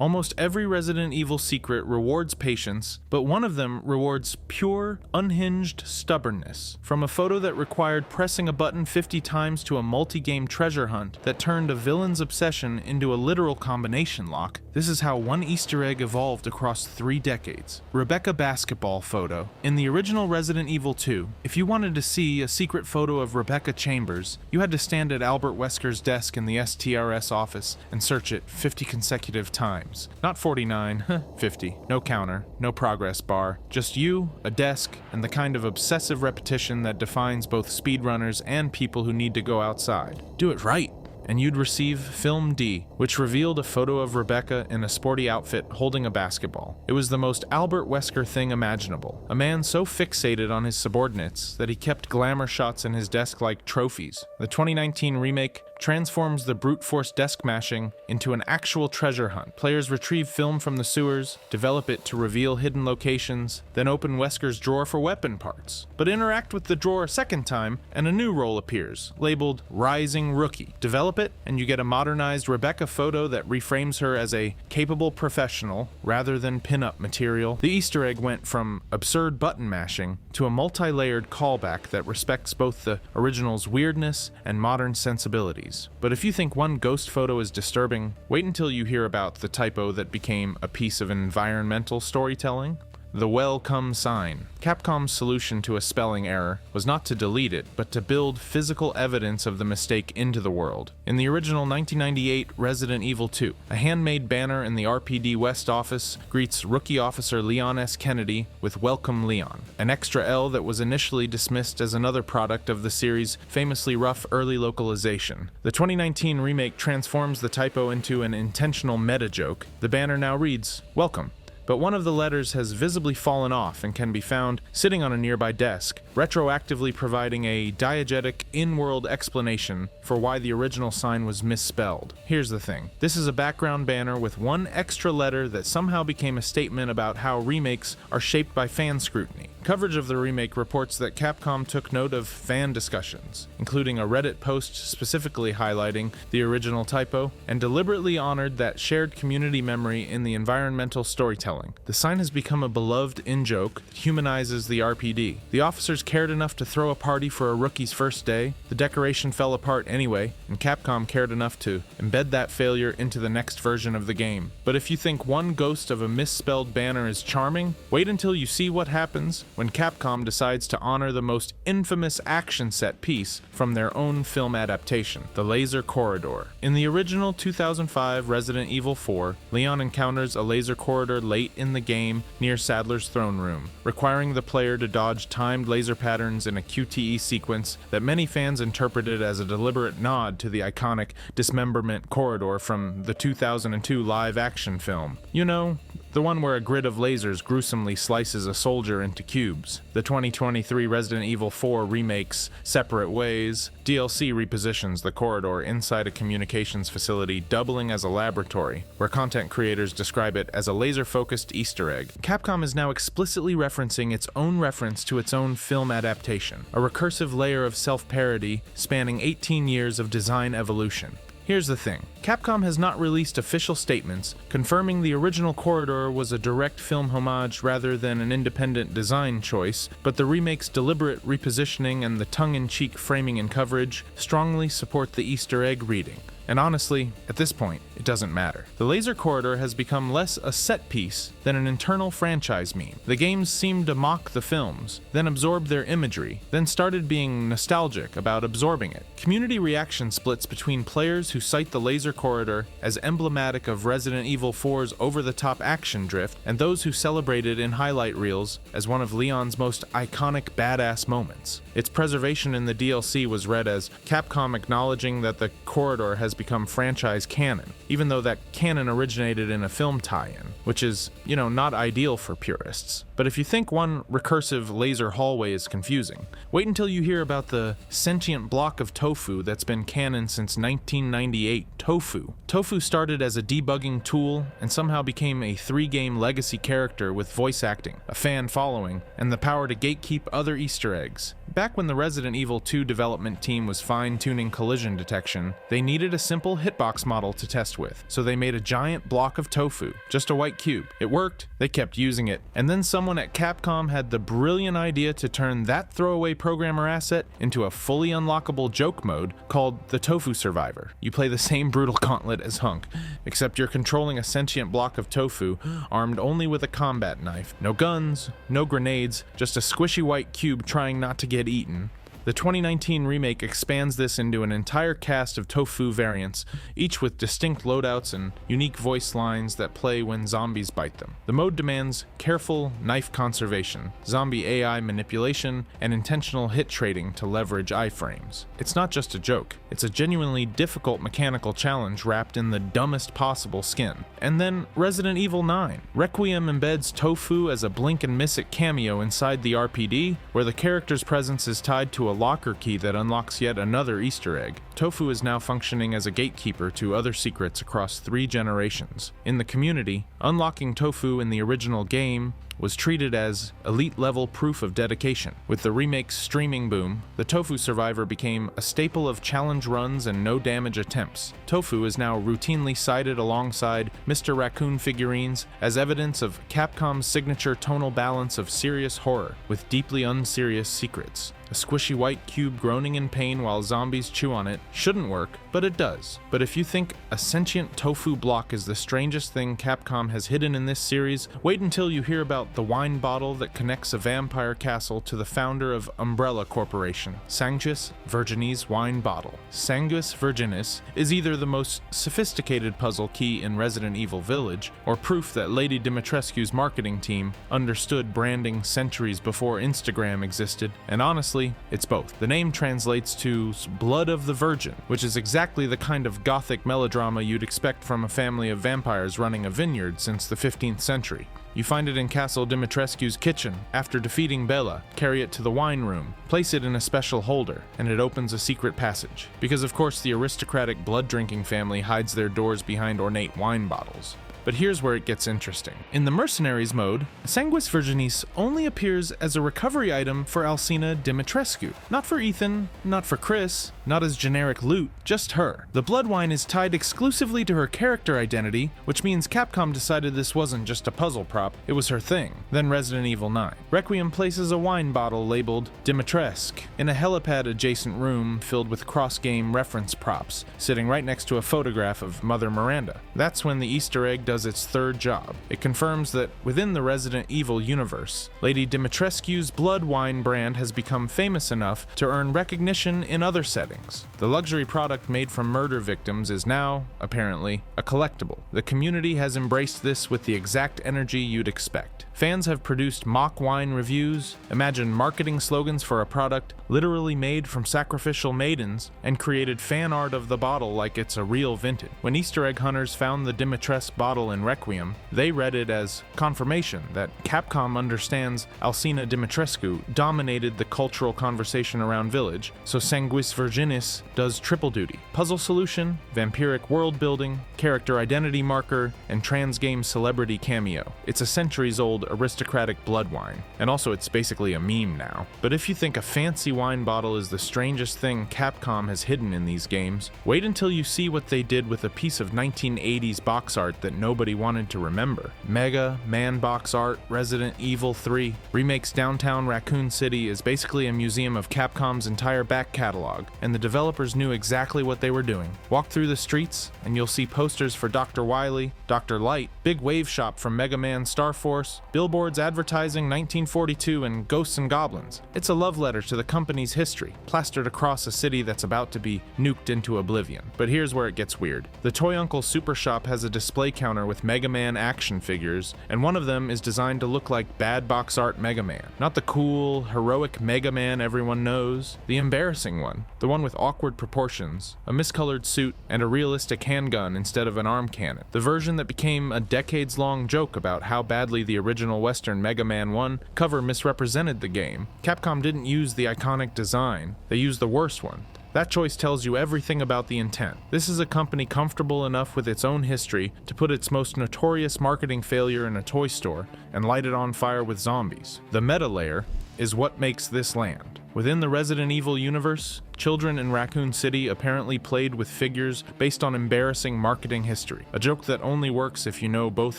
Almost every Resident Evil secret rewards patience, but one of them rewards pure, unhinged stubbornness. From a photo that required pressing a button 50 times to a multi-game treasure hunt that turned a villain's obsession into a literal combination lock, this is how one Easter egg evolved across 3 decades. Rebecca basketball photo. In the original Resident Evil 2, if you wanted to see a secret photo of Rebecca Chambers, you had to stand at Albert Wesker's desk in the STRS office and search it 50 consecutive times. Not 49, 50. No counter, no progress bar, just you, a desk, and the kind of obsessive repetition that defines both speedrunners and people who need to go outside. Do it right, and you'd receive Film D, which revealed a photo of Rebecca in a sporty outfit holding a basketball. It was the most Albert Wesker thing imaginable, a man so fixated on his subordinates that he kept glamour shots in his desk like trophies. The 2019 remake transforms the brute force desk mashing into an actual treasure hunt. Players retrieve film from the sewers, develop it to reveal hidden locations, then open Wesker's drawer for weapon parts. But interact with the drawer a second time, and a new role appears, labeled Rising Rookie. Develop it, and you get a modernized Rebecca photo that reframes her as a capable professional rather than pin-up material. The Easter egg went from absurd button mashing to a multi-layered callback that respects both the original's weirdness and modern sensibilities. But if you think one ghost photo is disturbing, wait until you hear about the typo that became a piece of environmental storytelling. The welcome sign. Capcom's solution to a spelling error was not to delete it, but to build physical evidence of the mistake into the world. In the original 1998 Resident Evil 2, a handmade banner in the RPD West office greets Rookie Officer Leon S. Kennedy with Welcome Leon, an extra L that was initially dismissed as another product of the series' famously rough early localization. The 2019 remake transforms the typo into an intentional meta joke. The banner now reads, "Welcome," but one of the letters has visibly fallen off and can be found sitting on a nearby desk, retroactively providing a diegetic in-world explanation for why the original sign was misspelled. Here's the thing. This is a background banner with one extra letter that somehow became a statement about how remakes are shaped by fan scrutiny. Coverage of the remake reports that Capcom took note of fan discussions, including a Reddit post specifically highlighting the original typo, and deliberately honored that shared community memory in the environmental storytelling. The sign has become a beloved in-joke that humanizes the RPD. The officers cared enough to throw a party for a rookie's first day, the decoration fell apart anyway, and Capcom cared enough to embed that failure into the next version of the game. But if you think one ghost of a misspelled banner is charming, wait until you see what happens when Capcom decides to honor the most infamous action set piece from their own film adaptation, the Laser Corridor. In the original 2005 Resident Evil 4, Leon encounters a laser corridor late in the game near Sadler's throne room, requiring the player to dodge timed laser patterns in a QTE sequence that many fans interpreted as a deliberate nod to the iconic dismemberment corridor from the 2002 live-action film. You know, the one where a grid of lasers gruesomely slices a soldier into cubes. The 2023 Resident Evil 4 remake's Separate Ways DLC repositions the corridor inside a communications facility, doubling as a laboratory, where content creators describe it as a laser-focused Easter egg. Capcom is now explicitly referencing its own reference to its own film adaptation, a recursive layer of self-parody spanning 18 years of design evolution. Here's the thing. Capcom has not released official statements confirming the original corridor was a direct film homage rather than an independent design choice, but the remake's deliberate repositioning and the tongue-in-cheek framing and coverage strongly support the Easter egg reading. And honestly, at this point, it doesn't matter. The Laser Corridor has become less a set piece than an internal franchise meme. The games seemed to mock the films, then absorbed their imagery, then started being nostalgic about absorbing it. Community reaction splits between players who cite the Laser Corridor as emblematic of Resident Evil 4's over-the-top action drift, and those who celebrate it in highlight reels as one of Leon's most iconic badass moments. Its preservation in the DLC was read as Capcom acknowledging that the corridor has become franchise canon, even though that canon originated in a film tie-in, which is, not ideal for purists. But if you think one recursive laser hallway is confusing, wait until you hear about the sentient block of tofu that's been canon since 1998. Tofu. Tofu started as a debugging tool and somehow became a 3-game legacy character with voice acting, a fan following, and the power to gatekeep other Easter eggs. Back when the Resident Evil 2 development team was fine-tuning collision detection, they needed a simple hitbox model to test with, so they made a giant block of tofu, just a white cube. It worked, they kept using it, and then someone at Capcom had the brilliant idea to turn that throwaway programmer asset into a fully unlockable joke mode called the Tofu Survivor. You play the same brutal gauntlet as Hunk, except you're controlling a sentient block of tofu, armed only with a combat knife. No guns, no grenades, just a squishy white cube trying not to get eaten. The 2019 remake expands this into an entire cast of tofu variants, each with distinct loadouts and unique voice lines that play when zombies bite them. The mode demands careful knife conservation, zombie AI manipulation, and intentional hit trading to leverage iframes. It's not just a joke, it's a genuinely difficult mechanical challenge wrapped in the dumbest possible skin. And then Resident Evil 9. Requiem embeds tofu as a blink and miss it cameo inside the RPD, where the character's presence is tied to a locker key that unlocks yet another Easter egg. Tofu is now functioning as a gatekeeper to other secrets across 3 generations. In the community, unlocking tofu in the original game was treated as elite-level proof of dedication. With the remake's streaming boom, the Tofu Survivor became a staple of challenge runs and no-damage attempts. Tofu is now routinely cited alongside Mr. Raccoon figurines as evidence of Capcom's signature tonal balance of serious horror with deeply unserious secrets. A squishy white cube groaning in pain while zombies chew on it shouldn't work, but it does. But if you think a sentient tofu block is the strangest thing Capcom has hidden in this series, wait until you hear about the wine bottle that connects a vampire castle to the founder of Umbrella Corporation, Sanguis Virginis wine bottle. Sanguis Virginis is either the most sophisticated puzzle key in Resident Evil Village, or proof that Lady Dimitrescu's marketing team understood branding centuries before Instagram existed, and honestly, it's both. The name translates to Blood of the Virgin, which is exactly the kind of gothic melodrama you'd expect from a family of vampires running a vineyard since the 15th century. You find it in Castle Dimitrescu's kitchen. After defeating Bella, carry it to the wine room, place it in a special holder, and it opens a secret passage. Because of course the aristocratic blood-drinking family hides their doors behind ornate wine bottles. But here's where it gets interesting. In the Mercenaries mode, Sanguis Virginis only appears as a recovery item for Alcina Dimitrescu. Not for Ethan, not for Chris, not as generic loot, just her. The blood wine is tied exclusively to her character identity, which means Capcom decided this wasn't just a puzzle prop, it was her thing. Then Resident Evil 9. Requiem places a wine bottle labeled Dimitrescu in a helipad adjacent room filled with cross-game reference props, sitting right next to a photograph of Mother Miranda. That's when the Easter egg does its third job. It confirms that within the Resident Evil universe, Lady Dimitrescu's blood wine brand has become famous enough to earn recognition in other settings. The luxury product made from murder victims is now, apparently, a collectible. The community has embraced this with the exact energy you'd expect. Fans have produced mock wine reviews, imagined marketing slogans for a product literally made from sacrificial maidens, and created fan art of the bottle like it's a real vintage. When Easter egg hunters found the Dimitrescu bottle in Requiem, they read it as confirmation that Capcom understands Alcina Dimitrescu dominated the cultural conversation around Village, so Sanguis Virginis does triple duty. Puzzle solution, vampiric world building, character identity marker, and trans-game celebrity cameo. It's a centuries-old aristocratic blood wine, and also it's basically a meme now. But if you think a fancy wine bottle is the strangest thing Capcom has hidden in these games, wait until you see what they did with a piece of 1980s box art that nobody wanted to remember. Mega Man box art Resident Evil 3 remakes downtown Raccoon City is basically a museum of Capcom's entire back catalog, and the developers knew exactly what they were doing. Walk through the streets and you'll see posters for Dr. Wily, Dr. Light, Big Wave Shop from Mega Man Star Force, billboards advertising 1942 and Ghosts and Goblins. It's a love letter to the company's history, plastered across a city that's about to be nuked into oblivion. But here's where it gets weird. The Toy Uncle Super Shop has a display counter with Mega Man action figures, and one of them is designed to look like bad box art Mega Man. Not the cool, heroic Mega Man everyone knows, the embarrassing one. The one with awkward proportions, a miscolored suit, and a realistic handgun instead of an arm cannon. The version that became a decades-long joke about how badly the original Western Mega Man 1 cover misrepresented the game. Capcom didn't use the iconic design, they used the worst one. That choice tells you everything about the intent. This is a company comfortable enough with its own history to put its most notorious marketing failure in a toy store and light it on fire with zombies. The meta layer is what makes this land. Within the Resident Evil universe, children in Raccoon City apparently played with figures based on embarrassing marketing history, a joke that only works if you know both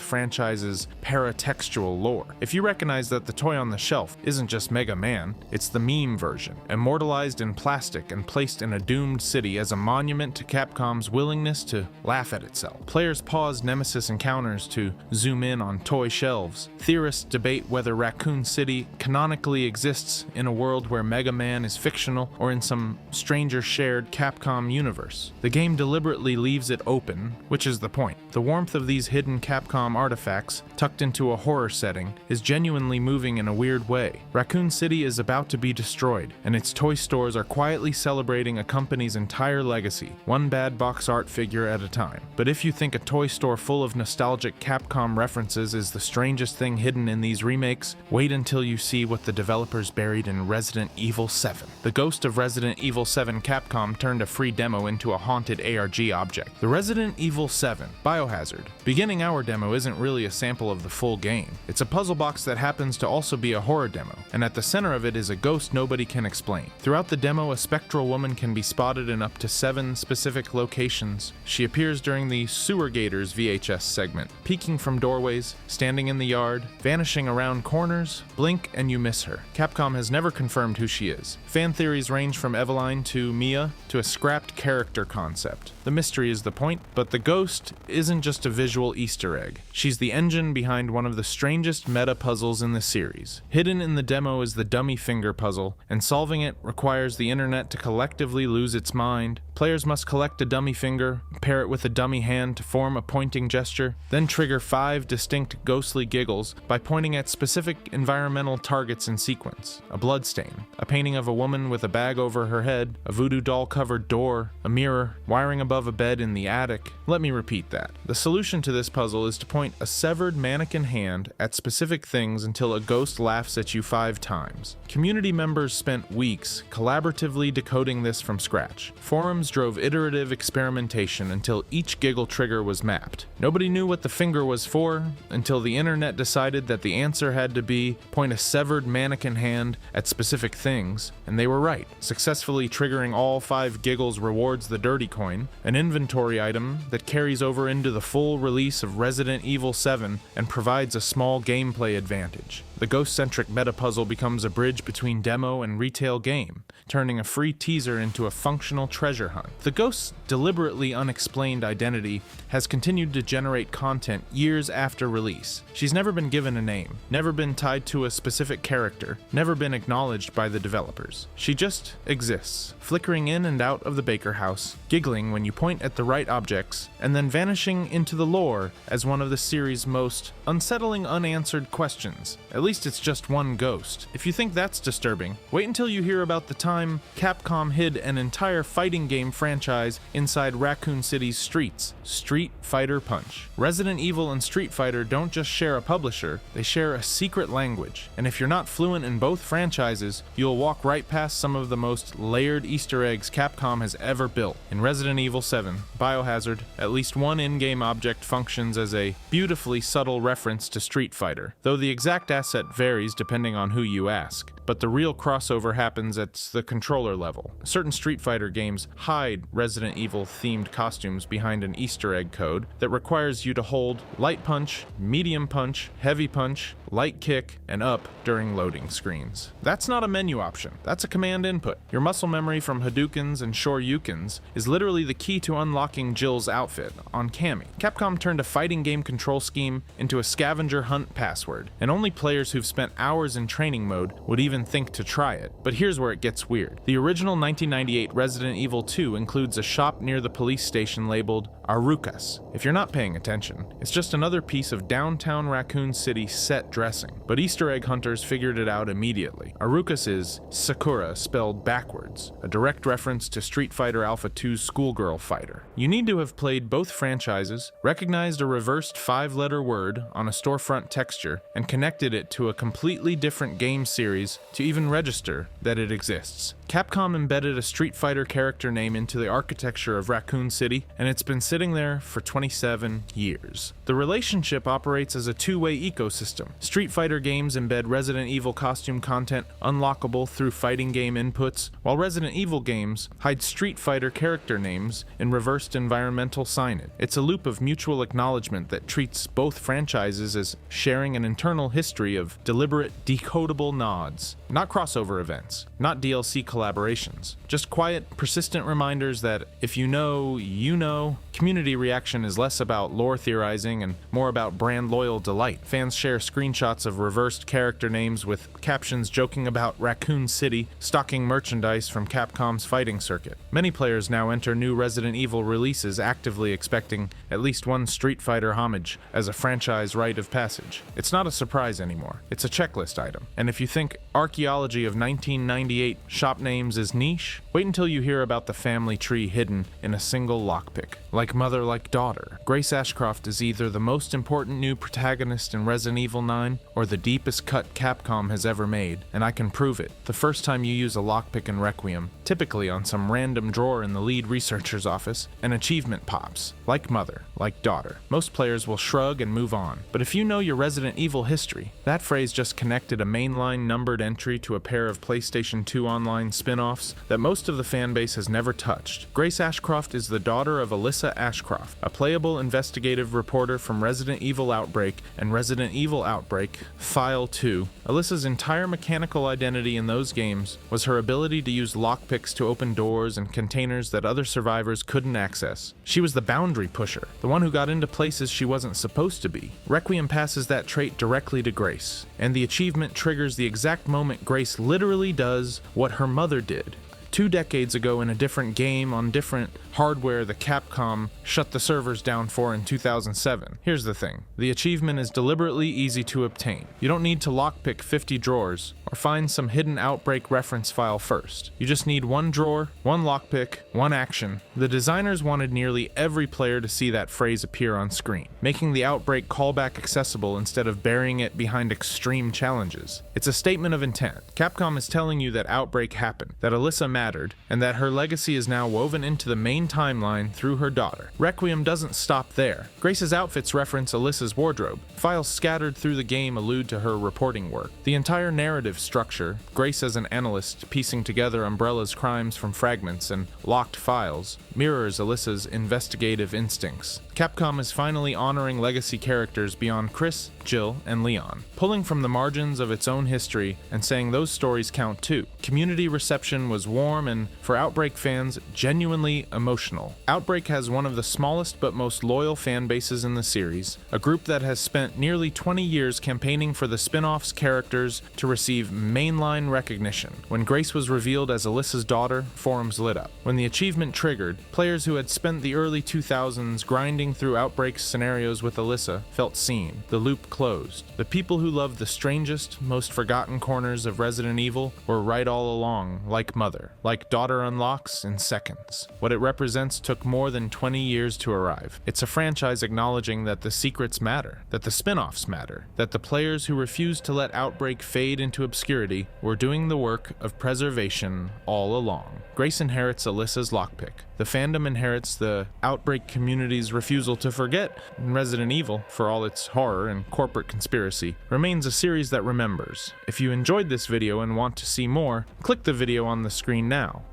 franchises' paratextual lore. If you recognize that the toy on the shelf isn't just Mega Man, it's the meme version, immortalized in plastic and placed in a doomed city as a monument to Capcom's willingness to laugh at itself. Players pause Nemesis encounters to zoom in on toy shelves. Theorists debate whether Raccoon City canonically exists in a world where Mega Man is fictional or in some stranger shared Capcom universe. The game deliberately leaves it open, which is the point. The warmth of these hidden Capcom artifacts, tucked into a horror setting, is genuinely moving in a weird way. Raccoon City is about to be destroyed, and its toy stores are quietly celebrating a company's entire legacy, one bad box art figure at a time. But if you think a toy store full of nostalgic Capcom references is the strangest thing hidden in these remakes, wait until you see what the developers buried in Resident Evil 7. The ghost of Resident Evil 7 Capcom turned a free demo into a haunted ARG object. The Resident Evil 7 Biohazard. Beginning our demo isn't really a sample of the full game. It's a puzzle box that happens to also be a horror demo, and at the center of it is a ghost nobody can explain. Throughout the demo, a spectral woman can be spotted in up to 7 specific locations. She appears during the Sewer Gators VHS segment, peeking from doorways, standing in the yard, vanishing around corners. Blink and you miss her. Capcom has never confirmed who she is. Fan theories range from Eveline to Mia to a scrapped character concept. The mystery is the point, but the ghost isn't just a visual Easter egg. She's the engine behind one of the strangest meta puzzles in the series. Hidden in the demo is the dummy finger puzzle, and solving it requires the internet to collectively lose its mind. Players must collect a dummy finger, pair it with a dummy hand to form a pointing gesture, then trigger 5 distinct ghostly giggles by pointing at specific environmental targets in sequence. A bloodstain, a painting of a woman with a bag over her head, a voodoo doll covered door, a mirror, wiring above a bed in the attic. Let me repeat that. The solution to this puzzle is to point a severed mannequin hand at specific things until a ghost laughs at you 5 times. Community members spent weeks collaboratively decoding this from scratch. Forums drove iterative experimentation until each giggle trigger was mapped. Nobody knew what the finger was for until the internet decided that the answer had to be point a severed mannequin hand at specific things, and they were right. Successfully triggering all 5 giggles rewards the Dirty Coin, an inventory item that carries over into the full release of Resident Evil 7 and provides a small gameplay advantage. The ghost-centric meta puzzle becomes a bridge between demo and retail game, turning a free teaser into a functional treasure hunt. The ghost's deliberately unexplained identity has continued to generate content years after release. She's never been given a name, never been tied to a specific character, never been acknowledged by the developers. She just exists, flickering in and out of the Baker house, giggling when you point at the right objects, and then vanishing into the lore as one of the series' most unsettling unanswered questions. At least it's just one ghost. If you think that's disturbing, wait until you hear about the time Capcom hid an entire fighting game franchise inside Raccoon City's streets, Street Fighter Punch. Resident Evil and Street Fighter don't just share a publisher, they share a secret language. And if you're not fluent in both franchises, you'll walk right past some of the most layered Easter eggs Capcom has ever built. In Resident Evil 7, Biohazard, at least one in-game object functions as a beautifully subtle reference to Street Fighter, though the exact asset varies depending on who you ask. But the real crossover happens at the controller level. Certain Street Fighter games hide Resident Evil themed costumes behind an Easter egg code that requires you to hold light punch, medium punch, heavy punch, light kick, and up during loading screens. That's not a menu option, that's a command input. Your muscle memory from Hadoukens and Shoryukens is literally the key to unlocking Jill's outfit on Cammy. Capcom turned a fighting game control scheme into a scavenger hunt password, and only players who've spent hours in training mode would even think to try it. But here's where it gets weird. The original 1998 Resident Evil 2 includes a shop near the police station labeled Arukas. If you're not paying attention, it's just another piece of downtown Raccoon City set dressing. But Easter egg hunters figured it out immediately. Arukas is Sakura spelled backwards, a direct reference to Street Fighter Alpha 2's schoolgirl fighter. You need to have played both franchises, recognized a reversed 5-letter word on a storefront texture, and connected it to a completely different game series to even register that it exists. Capcom embedded a Street Fighter character name into the architecture of Raccoon City, and it's been sitting there for 27 years. The relationship operates as a two-way ecosystem. Street Fighter games embed Resident Evil costume content unlockable through fighting game inputs, while Resident Evil games hide Street Fighter character names in reversed environmental signage. It's a loop of mutual acknowledgement that treats both franchises as sharing an internal history of deliberate, decodable nods. Not crossover events, not DLC collaborations, just quiet, persistent reminders that if you know, you know. Community reaction is less about lore theorizing and more about brand loyal delight. Fans share screenshots of reversed character names with captions joking about Raccoon City, stocking merchandise from Capcom's fighting circuit. Many players now enter new Resident Evil releases actively expecting at least one Street Fighter homage as a franchise rite of passage. It's not a surprise anymore, it's a checklist item. And if you think archaeology of 1998 shop names is niche, wait until you hear about the family tree hidden in a single lockpick. Like mother, like daughter, Grace Ashcroft is either the most important new protagonist in Resident Evil 9 or the deepest cut Capcom has ever made, and I can prove it the first time you use a lockpick in Requiem, typically on some random drawer in the lead researcher's office, an achievement pops. Like mother, like daughter. Most players will shrug and move on, but if you know your Resident Evil history, that phrase just connected a mainline numbered entry to a pair of PlayStation 2 online spin-offs that most of the fanbase has never touched. Grace Ashcroft is the daughter of Alyssa Ashcroft, a playable investigative reporter from Resident Evil Outbreak and Resident Evil Outbreak File 2. Alyssa's entire mechanical identity in those games was her ability to use lockpicks to open doors and containers that other survivors couldn't access. She was the boundary pusher, the one who got into places she wasn't supposed to be. Requiem passes that trait directly to Grace, and the achievement triggers the exact moment Grace literally does what her mother did. 2 decades ago in a different game on different hardware the Capcom shut the servers down for in 2007. Here's the thing. The achievement is deliberately easy to obtain. You don't need to lockpick 50 drawers or find some hidden Outbreak reference file first. You just need one drawer, one lockpick, one action. The designers wanted nearly every player to see that phrase appear on screen, making the Outbreak callback accessible instead of burying it behind extreme challenges. It's a statement of intent. Capcom is telling you that Outbreak happened, that Alyssa mattered, and that her legacy is now woven into the main timeline through her daughter. Requiem doesn't stop there. Grace's outfits reference Alyssa's wardrobe. Files scattered through the game allude to her reporting work. The entire narrative structure, Grace as an analyst piecing together Umbrella's crimes from fragments and locked files, mirrors Alyssa's investigative instincts. Capcom is finally honoring legacy characters beyond Chris, Jill, and Leon, pulling from the margins of its own history and saying those stories count too. Community reception was warm and, for Outbreak fans, genuinely emotional. Outbreak has one of the smallest but most loyal fan bases in the series, a group that has spent nearly 20 years campaigning for the spin-off's characters to receive mainline recognition. When Grace was revealed as Alyssa's daughter, forums lit up. When the achievement triggered, players who had spent the early 2000s grinding through Outbreak's scenarios with Alyssa felt seen. The loop closed. The people who loved the strangest, most forgotten corners of Resident Evil were right all along, like mother. Like daughter unlocks in seconds. What it represents took more than 20 years to arrive. It's a franchise acknowledging that the secrets matter, that the spin-offs matter, that the players who refused to let Outbreak fade into obscurity were doing the work of preservation all along. Grace inherits Alyssa's lockpick. The fandom inherits the Outbreak community's refusal to forget. Resident Evil, for all its horror and corporate conspiracy, remains a series that remembers. If you enjoyed this video and want to see more, click the video on the screen now.